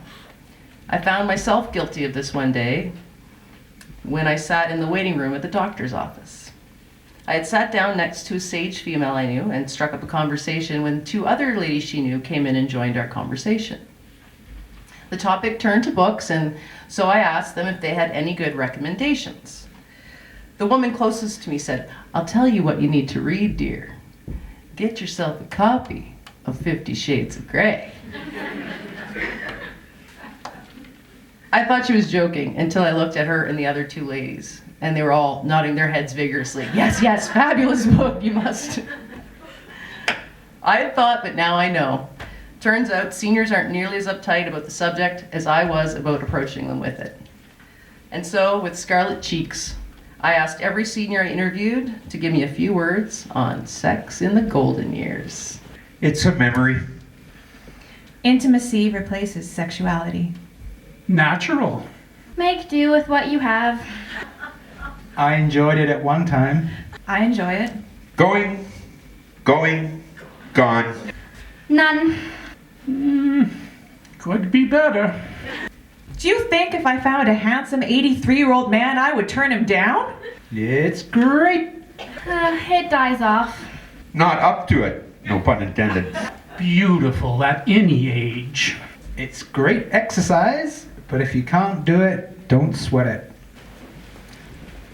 I found myself guilty of this one day when I sat in the waiting room at the doctor's office. I had sat down next to a sage female I knew and struck up a conversation when two other ladies she knew came in and joined our conversation. The topic turned to books, and so I asked them if they had any good recommendations. The woman closest to me said, "I'll tell you what you need to read, dear. Get yourself a copy of 50 Shades of Grey." I thought she was joking until I looked at her and the other two ladies, and they were all nodding their heads vigorously. Yes, yes, fabulous book, you must. I had thought, but now I know. Turns out seniors aren't nearly as uptight about the subject as I was about approaching them with it. And so, with scarlet cheeks, I asked every senior I interviewed to give me a few words on sex in the golden years.
It's a memory.
Intimacy replaces sexuality.
Natural.
Make do with what you have.
I enjoyed it at one time.
I enjoy it.
Going, gone.
None.
Could be better.
Do you think if I found a handsome 83-year-old man, I would turn him down?
It's great.
It dies off.
Not up to it, no pun intended.
Beautiful at any age.
It's great exercise, but if you can't do it, don't sweat it.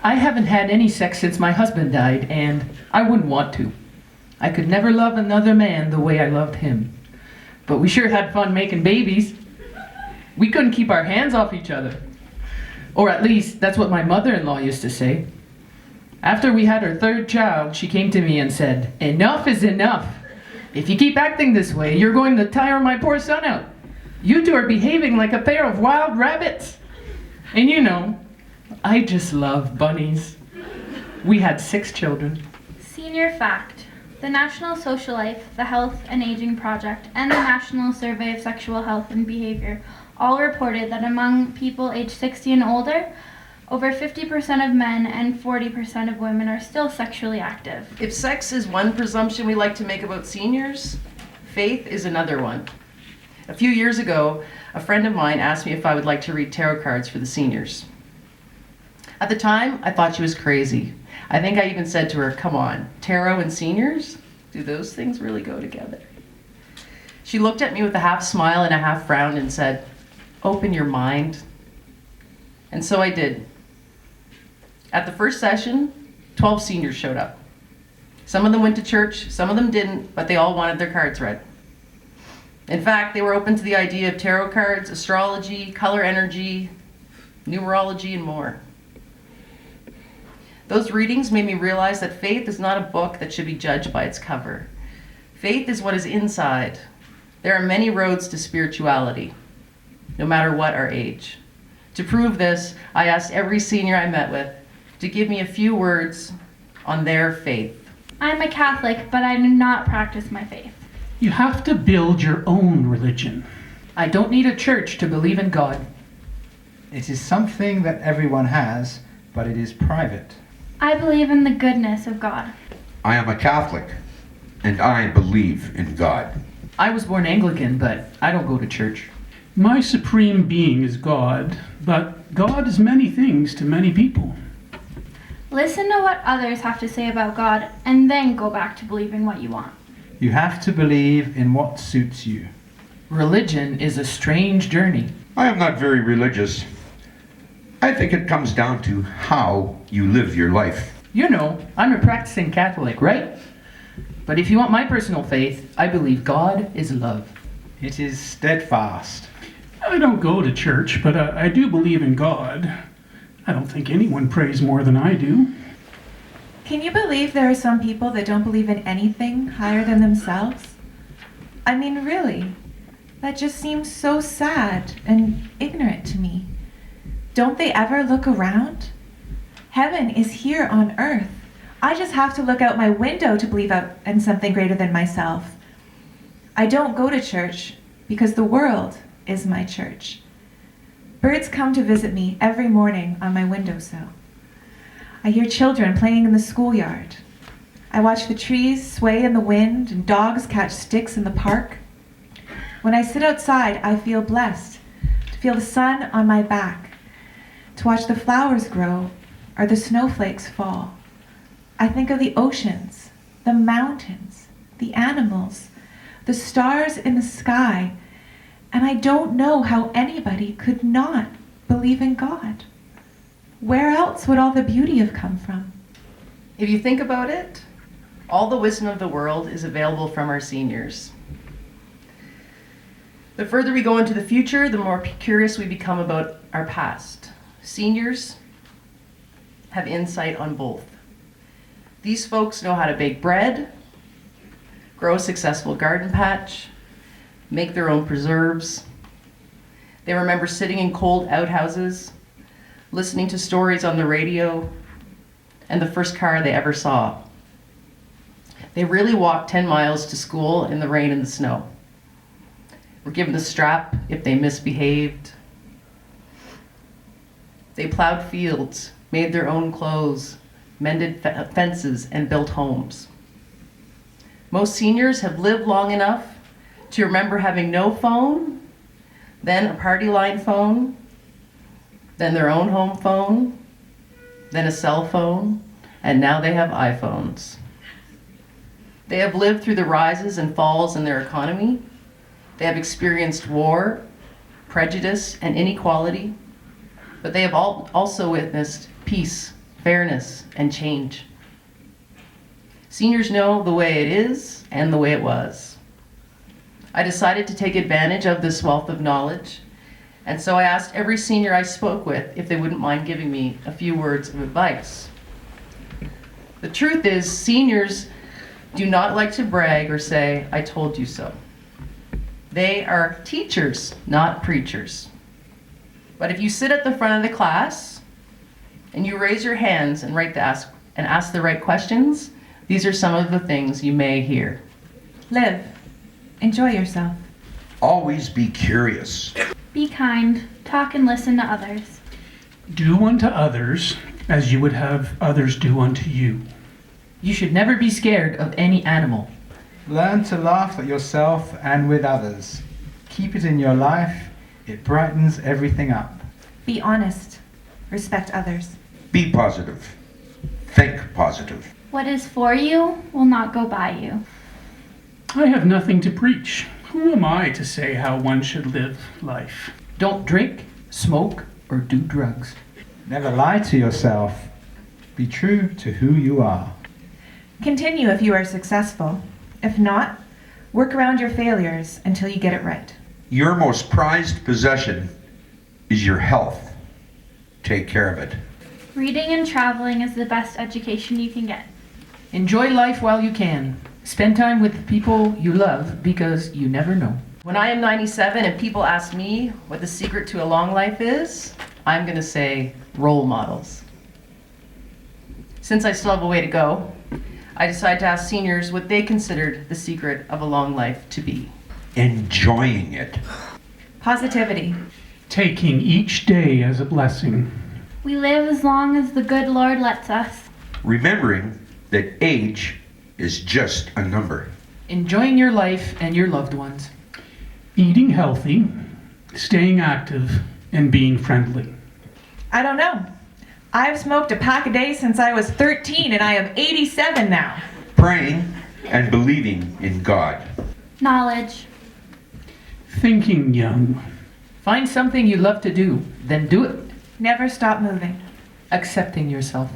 I haven't had any sex since my husband died, and I wouldn't want to. I could never love another man the way I loved him. But we sure had fun making babies. We couldn't keep our hands off each other. Or at least, that's what my mother-in-law used to say. After we had our third child, she came to me and said, "Enough is enough. If you keep acting this way, you're going to tire my poor son out. You two are behaving like a pair of wild rabbits." And you know, I just love bunnies. We had 6 children.
Senior fact. The National Social Life, the Health and Aging Project, and the National Survey of Sexual Health and Behavior all reported that among people aged 60 and older, over 50% of men and 40% of women are still sexually active.
If sex is one presumption we like to make about seniors, faith is another one. A few years ago, a friend of mine asked me if I would like to read tarot cards for the seniors. At the time, I thought she was crazy. I think I even said to her, "Come on, tarot and seniors? Do those things really go together?" She looked at me with a half smile and a half frown and said, "Open your mind." And so I did. At the first session, 12 seniors showed up. Some of them went to church, some of them didn't, but they all wanted their cards read. In fact, they were open to the idea of tarot cards, astrology, color energy, numerology, and more. Those readings made me realize that faith is not a book that should be judged by its cover. Faith is what is inside. There are many roads to spirituality, no matter what our age. To prove this, I asked every senior I met with to give me a few words on their faith.
I'm a Catholic, but I do not practice my faith.
You have to build your own religion.
I don't need a church to believe in God.
It is something that everyone has, but it is private.
I believe in the goodness of God.
I am a Catholic, and I believe in God.
I was born Anglican, but I don't go to church.
My supreme being is God, but God is many things to many people.
Listen to what others have to say about God, and then go back to believing what you want.
You have to believe in what suits you.
Religion is a strange journey.
I am not very religious. I think it comes down to how you live your life.
You know, I'm a practicing Catholic, right? But if you want my personal faith, I believe God is love.
It is steadfast.
I don't go to church, but I do believe in God. I don't think anyone prays more than I do.
Can you believe there are some people that don't believe in anything higher than themselves? I mean, really, that just seems so sad and ignorant to me. Don't they ever look around? Heaven is here on earth. I just have to look out my window to believe in something greater than myself. I don't go to church because the world is my church. Birds come to visit me every morning on my windowsill. I hear children playing in the schoolyard. I watch the trees sway in the wind and dogs catch sticks in the park. When I sit outside, I feel blessed to feel the sun on my back, to watch the flowers grow or the snowflakes fall. I think of the oceans, the mountains, the animals, the stars in the sky, and I don't know how anybody could not believe in God. Where else would all the beauty have come from?
If you think about it, all the wisdom of the world is available from our seniors. The further we go into the future, the more curious we become about our past. Seniors have insight on both. These folks know how to bake bread, grow a successful garden patch, make their own preserves. They remember sitting in cold outhouses, listening to stories on the radio, and the first car they ever saw. They really walked 10 miles to school in the rain and the snow. Were given the strap if they misbehaved. They plowed fields, made their own clothes, mended fences, and built homes. Most seniors have lived long enough to remember having no phone, then a party line phone, then their own home phone, then a cell phone, and now they have iPhones. They have lived through the rises and falls in their economy. They have experienced war, prejudice, and inequality, but they have also witnessed peace, fairness, and change. Seniors know the way it is and the way it was. I decided to take advantage of this wealth of knowledge, and so I asked every senior I spoke with if they wouldn't mind giving me a few words of advice. The truth is, seniors do not like to brag or say, "I told you so." They are teachers, not preachers. But if you sit at the front of the class and you raise your hands and ask the right questions, these are some of the things you may hear.
Live. Enjoy yourself.
Always be curious.
Be kind. Talk and listen to others.
Do unto others as you would have others do unto you.
You should never be scared of any animal.
Learn to laugh at yourself and with others. Keep it in your life. It brightens everything up.
Be honest. Respect others.
Be positive. Think positive.
What is for you will not go by you.
I have nothing to preach. Who am I to say how one should live life?
Don't drink, smoke, or do drugs.
Never lie to yourself. Be true to who you are.
Continue if you are successful. If not, work around your failures until you get it right.
Your most prized possession is your health. Take care of it.
Reading and traveling is the best education you can get.
Enjoy life while you can. Spend time with the people you love because you never know.
When I am 97 and people ask me what the secret to a long life is, I'm going to say role models. Since I still have a way to go, I decided to ask seniors what they considered the secret of a long life to be.
Enjoying it.
Positivity.
Taking each day as a blessing.
We live as long as the good Lord lets us.
Remembering that age is just a number.
Enjoying your life and your loved ones.
Eating healthy, staying active, and being friendly.
I don't know. I've smoked a pack a day since I was 13 and I am 87 now.
Praying and believing in God.
Knowledge.
Thinking young.
Find something you love to do, then do it.
Never stop moving.
Accepting yourself.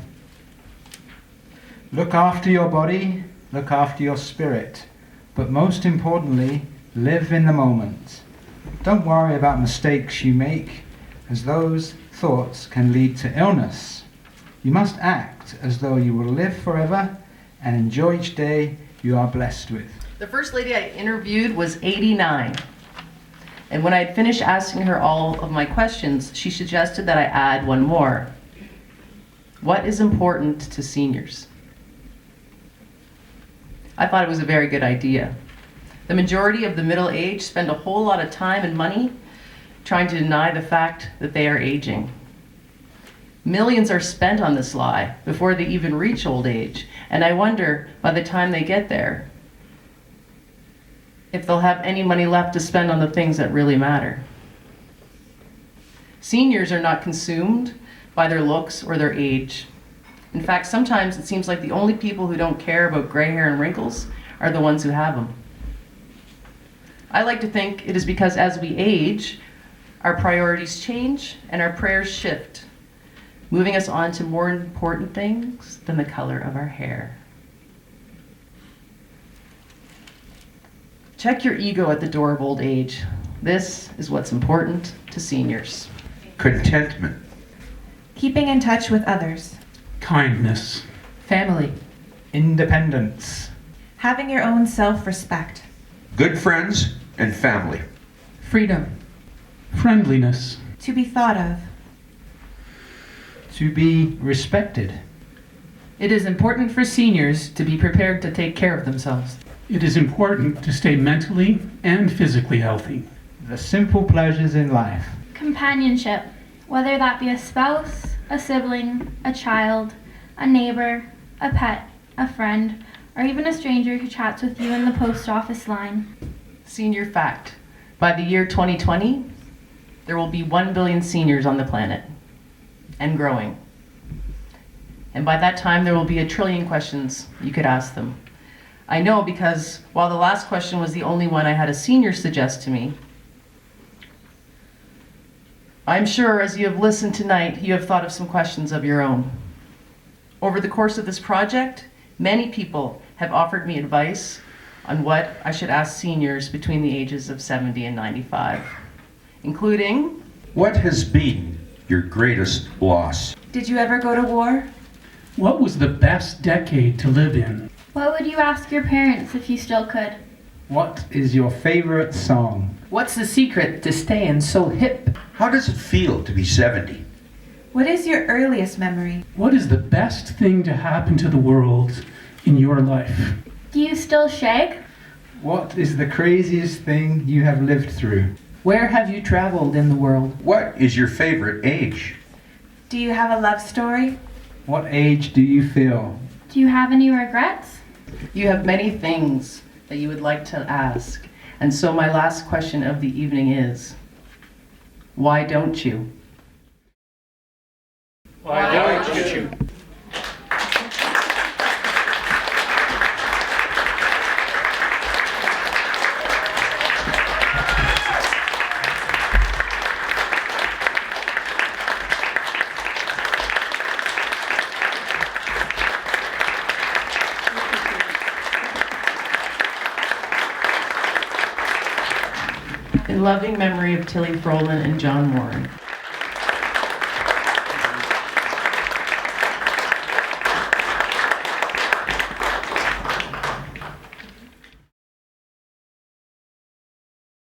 Look after your body, look after your spirit, but most importantly, live in the moment. Don't worry about mistakes you make, as those thoughts can lead to illness. You must act as though you will live forever and enjoy each day you are blessed with.
The first lady I interviewed was 89. And when I had finished asking her all of my questions, she suggested that I add one more. What is important to seniors? I thought it was a very good idea. The majority of the middle age spend a whole lot of time and money trying to deny the fact that they are aging. Millions are spent on this lie before they even reach old age, and I wonder, by the time they get there, if they'll have any money left to spend on the things that really matter. Seniors are not consumed by their looks or their age. In fact, sometimes it seems like the only people who don't care about gray hair and wrinkles are the ones who have them. I like to think it is because as we age, our priorities change and our prayers shift, moving us on to more important things than the color of our hair. Check your ego at the door of old age. This is what's important to seniors.
Contentment.
Keeping in touch with others.
Kindness.
Family.
Independence.
Having your own self-respect.
Good friends and family.
Freedom.
Friendliness.
To be thought of.
To be respected.
It is important for seniors to be prepared to take care of themselves.
It is important to stay mentally and physically healthy.
The simple pleasures in life.
Companionship, whether that be a spouse, a sibling, a child, a neighbor, a pet, a friend, or even a stranger who chats with you in the post office line.
Senior fact. By the year 2020, there will be 1 billion seniors on the planet, and growing. And by that time, there will be 1 trillion questions you could ask them. I know because while the last question was the only one I had a senior suggest to me, I'm sure as you have listened tonight, you have thought of some questions of your own. Over the course of this project, many people have offered me advice on what I should ask seniors between the ages of 70 and 95, including,
What has been your greatest loss?
Did you ever go to war?
What was the best decade to live in?
What would you ask your parents if you still could?
What is your favorite song?
What's the secret to staying so hip?
How does it feel to be 70?
What is your earliest memory?
What is the best thing to happen to the world in your life?
Do you still shag?
What is the craziest thing you have lived through?
Where have you traveled in the world?
What is your favorite age?
Do you have a love story?
What age do you feel?
Do you have any regrets?
you have many things that you would like to ask. And so my last question of the evening is, why don't you?
Why don't you?
In loving memory of Tilly Frohlan and John Warren.